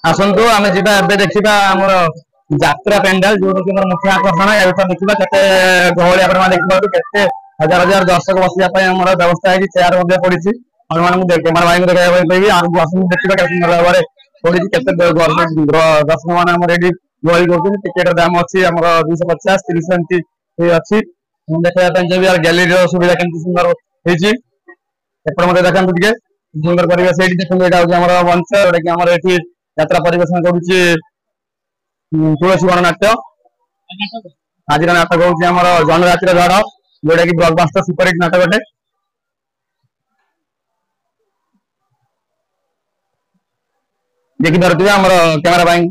आसतु आम जा देखा आमर यात्रा पेंडाल जो मुख्य आकर्षण या देखा केते गहली आप देखिए हजार हजार दर्शक बसवाई व्यवस्था है चेयर पड़ी कैमेरा भाई को देखा कहबी आगे आसतु देखा सुंदर भाव पड़ी दर्शक मैंने गहली कर टिकेट दाम अच्छी 250 30 एमती अच्छी देखा चाहिए गैलरी सुविधा केमती सुंदर होपटे देखा टे सुंदर परिवेश ये देखते यहाँ मंच जोटा कि आम ये यात्रा परिवेशन करुच्ची तुलसी गणनाट्य आज नाटक हूँ जनजातिर झड़ जोटा कि ब्लॉकबस्टर सुपरहिट नाटक अटे देखिपे आम कैमेरा भाई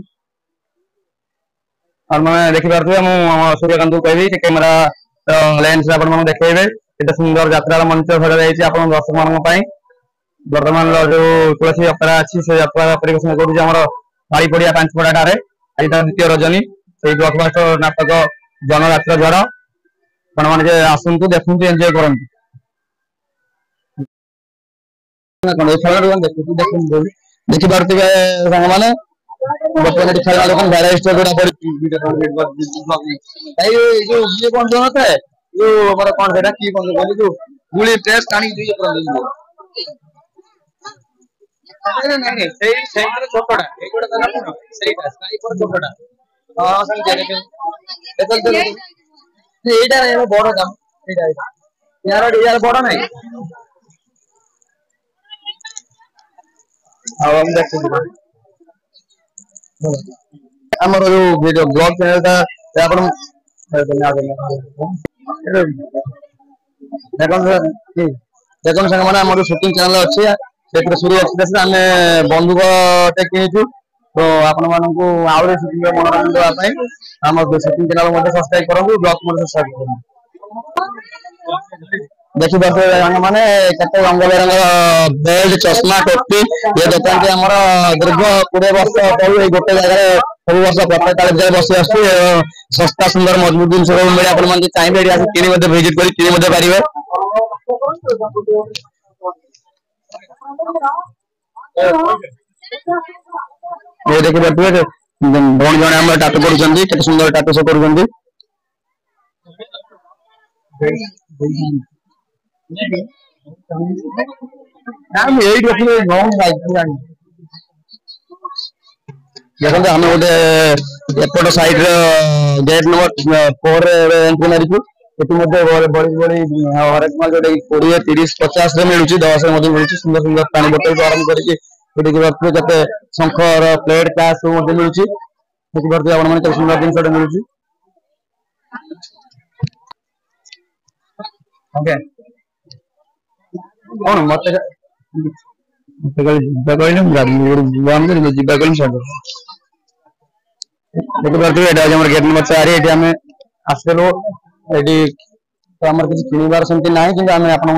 और मैं देखिपे मुझे सूर्यकांत को कहबी कैमेरा लेंस देखेबे केते सुंदर यात्रा मंच सजा जाइए दर्शक मान बर्तमान जो तुलसी यात्रा अच्छी से यात्रा परिवेशन करुच्चे पाड़ी पड़िया पांचपड़ाटे आज द्वितीय रजनी से ब्लॉकबस्टर नाटक जनजातिर झड़ आपण मैंने आसतु देखु एंजॉय करूँ देखिपे सांग मैंने बर्तमान खेलना देखो भैराइज कौन जो नए जो कौन से जो गुली टेस्ट टाणी छोटा छोटा बड़ दाम यार बड़ ना आमर जो वीडियो ब्लॉग चैनल देखो सांग मैंने शूटिंग चैनल अच्छी सूर्य एक्सप्रेस आम बंदूक किणु तो आपण मानू आउे शूटिंग मनोरंजन देवाई आम शूटिंग चैनल सब्सक्राइब करूँ ब्लॉग सब्सक्राइब करूँ देखी पारे मैंने केते रंग बेरंग बेल्ट चश्मा टोपी ये दुकान के आमर दीर्घ 20 वर्ष तलू गोटे जगह सब वर्ष प्रत्येक जगह बस आस सस्ता सुंदर मजबूत जिन सब मिले आप चाहिए कि भिजिट कर पारे ये देखिए भौणी जड़े आम टाटू कर सुंदर टाटू से कर देखते आम गोटे एपट साइड गेट नंबर 4 एंट्री मारी बड़ी बड़ी हरेक माल जोटा 20 30 50 मिलूँ 10 मिलूँ सुंदर सुंदर पानी बोतल आरम्भ करके शंखर प्लेट ग्लास सब मिलूँ देखिए आप सुंदर जिन मिलूँ कौन मत देखिए गेट नंबर 4 ये आसलु तो आम किसी किणवार सेमती ना कि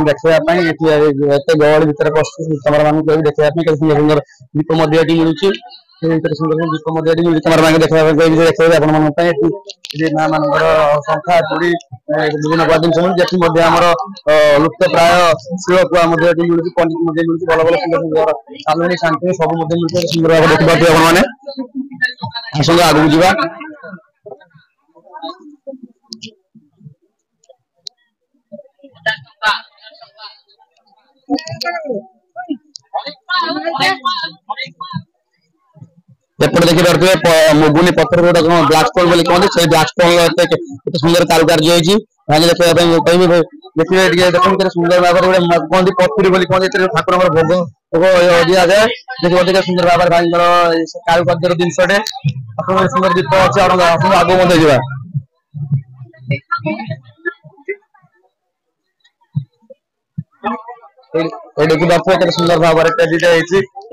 देखापी एत गहली भितर कैमरा मान देखा सुंदर दीप मदियाटी मिलूँ सुंदर दीप मदियाटी मिलूँ कैमरा मान देखा देखिए माँ मान शंखा चूड़ी विभिन्न प्रकार जिन मिलूँ आमर लुप्त प्राय शिलकुआ मिलूँ पंडित मिलूँ भल भल सुंदर सुंदर सालुनी शांति सब मिलूँ सुंदर भाव देखिए आपने आसत आगू जा एपटे देखिपे मुगुनी पत्थर जो ब्लैक स्टोन बोली कहते से ब्लैक स्टोन सुंदर कारुकार्य देखा कहबी देखिए देखते सुंदर भाव कहते पथुरी बोली कहते ठाकुर भोग भोग दि जाए देखिए सुंदर भाव भाई कारुकार्य जिनसे सुंदर दीप अच्छे आगू जा देखिए सुंदर भाव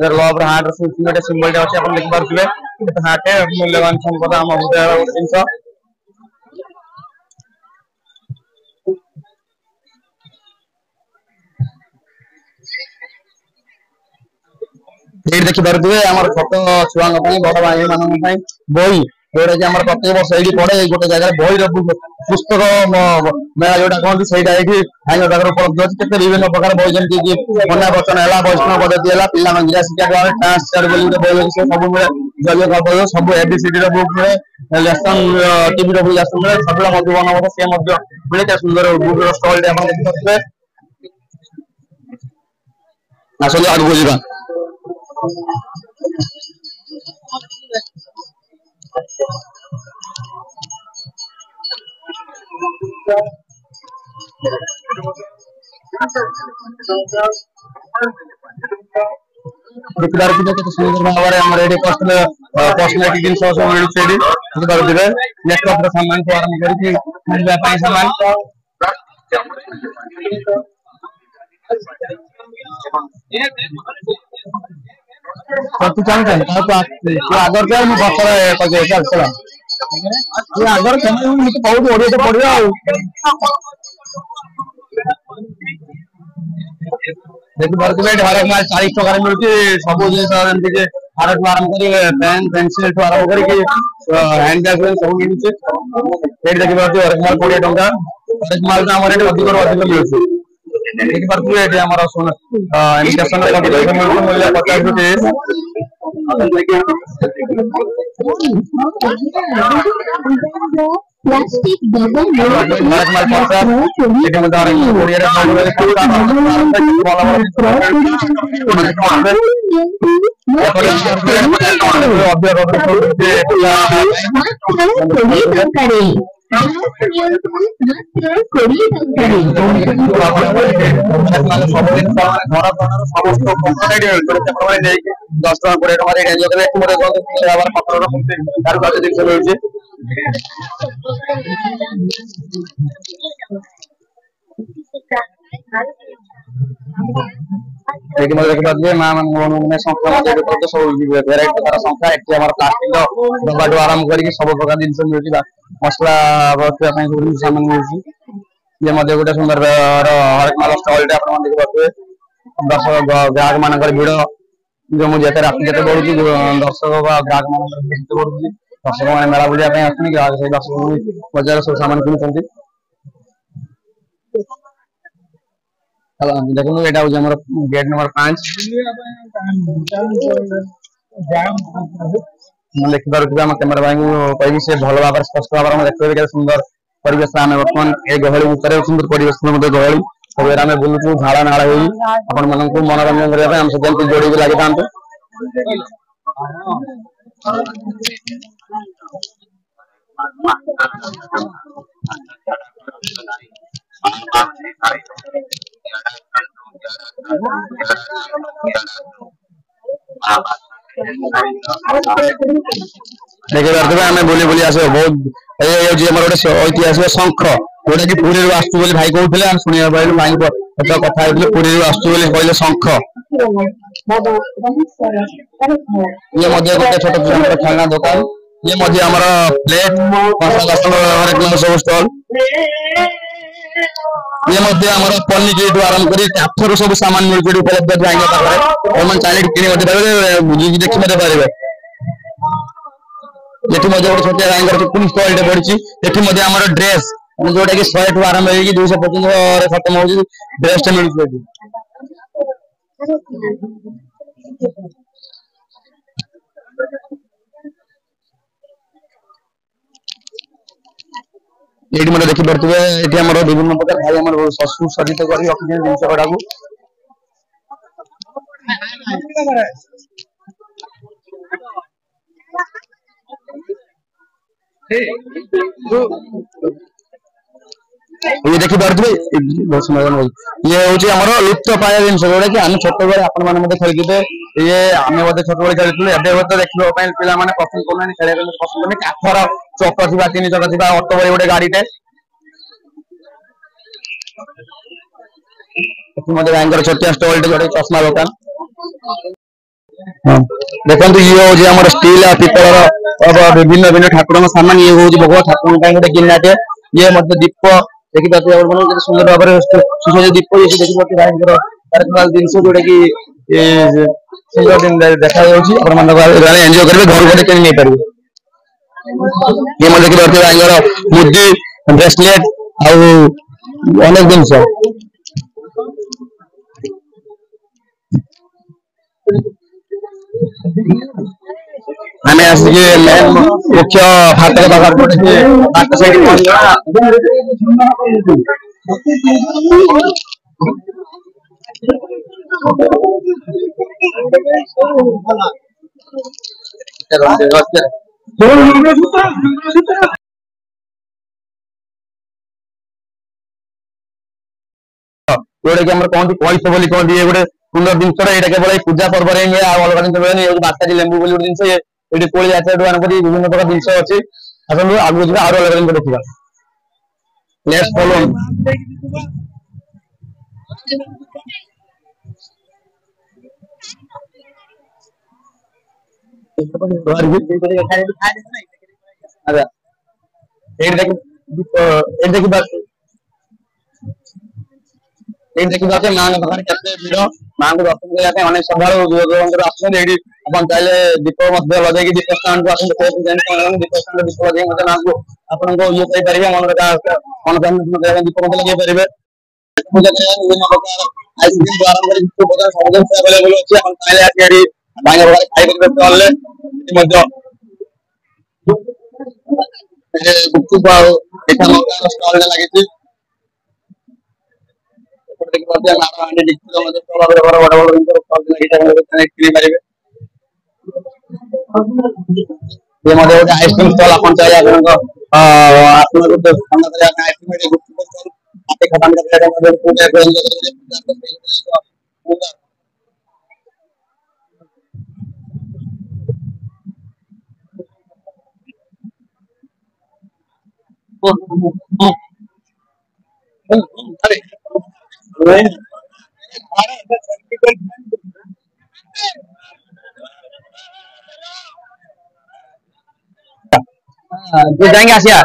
लव हार्ट सिंबल अच्छे आप देखिपे हार्ट मूल्यवान संपद आम हृदय जिन देखिपे आम छोट छुआ बड़ भाई मान बही जोटा कि प्रत्येक वर्ष ये पड़े गोटे जगह बही पुस्तक मेला जोटा कहते सहीटा ये भाई पाखे उपलब्ध अच्छे के विभिन्न प्रकार बही जमी बना वचन है वैष्णव पद्धति है पिला गिरा शिक्षा डांस चार्ट बही अच्छे सब मिले जैव गल्प सब एबीसीडी बुक मिले लेसन टीवी बुक लेसन मिले सब मधुबन मत सी मिले सुंदर बुक स्टल देखिए आसलु आगू जा देखिए सुंदर भाव में पर्सनालिटी जिन सब मिलूँ मेकअप सामान को आरम्भ कर सामान तू चाहता आगर क्या बस चल आगर बहुत ओडिया पढ़िया देखी पारे हरेक माल 40 टकर मिलूँ सब जिन हार ठू आरम्भ कर पेन पेनसिल ठू आरम्भ कर हैंड बैग सब मिलूँ देखी पारे हरेक माल 20 टंका हरेक माल अधिक अधिक मिलूँ देखी पारे इमिटेशन मूल्य 50 रुपये प्लास्टिक माँ मैंने संख्या संख्या डबाटू आरम्भ कर सब प्रकार जिन मिलूँ मसला सामान मिलूँ ये गोटे सुंदर हरेक माल स्टल देखिए दर्शक ग्राहक मान भिड़ जो मुझे राति जिते बढ़ुची दर्शक ग्राहक मान बढ़ुची दर्शक मैंने मेला बुझा आसुनी ग्राहक से दर्शक बजार सब सामान किणुंट देखो ये गेट नंबर 5 देखी पार्म कैमेरा भाई को कही से भल भाव स्पष्ट भाव में देखते सुंदर परिवेश आम बर्तमान ये गहली भितर सुंदर परिवेश गहली सब आम बुलूँ झाड़ा नाड़ हो आपण मन मनोरंजन करने आम सहित जोड़ी भी लगी था देखिए आम बुली बुली आस बहुत गोटे ऐतिहासिक शंख जोटा कि पुरी आसू भाई कहते शुणा पाइल भाई कथा पुरी आसू कहले शंख ये गोटे छोट पिला खेलना दुकान ये प्लेट सब स्टल ये पनिकी आरम्भ कर काठर सब सामान मिलूँ उपलब्ध भाई चाहिए कि बुझे देखी पारे ये गोटे छोटिया भाई पुणी स्टल पड़ी ये ड्रेस जोटा कि 100 टू आरम्भ हो 250 खत्म हो ड्रेस मिलूँ ये देखी पारे ये विभिन्न प्रकार भाई सज्जित कर रखी जिन गुड़ा को ये देखी पारे ये हूँ लुप्त पाया जिन जोटा कि आम छोट बड़े आपण खेलते ये आम छोट बड़े खेलते तो देखा पिला पसंद करना खेल पसंद करनी काठर चक थी 3 चक थी अटो बड़ी गोटे गाड़ीटे भाई छोटिया स्टल जोटे चश्मा दुकान देखो ये हूँ स्टील पितल विभिन्न विभिन्न ठाकुर सामान ये हूँ भगवत ठाकुर गोटे गिनाटे ये दीप देखी पाते सुंदर भाव में सुसज्जित दीप ये देखी पाते भाई जिनस जोटा कि सुंदर दिन देखा एंजय करेंगे घर को नहीं पारे ये मैं देखिए मुदी ब्रेसलेट अनेक जिन आम आसिक मेन मुख्य फाटक पाखर पड़े फाट जोटा कि कहते पैस बोली कहते ये गोटे सुंदर जिनस यहाँ केवल पूजा पर्व में अलग जिन बाताजी लेंबू बोली गोटे जिन ये कोली जातर आरंभ कर विभिन्न प्रकार जिन अच्छी आसतु आगे जी आर अलग जिन देखा लेट्स फॉलो ये देखिए माँ पाखे केते भिड़ माँ को दर्शन करने अनेक श्रद्धा आसुँच आप चाहिए दीप लगे दीप स्टाण को दीप स्टाण दीप लगे माँ को आपण ये पारे मनोकामना दीप लगे पारे विभिन्न प्रकार आइसक्रीम को आरंभ कर सब जिन अवेलेबल अच्छी चाहिए खाई गुपचुप स्टल लगी ये गोटे आइसक्रीम स्टल आप चाहिए जाएंगे आसिया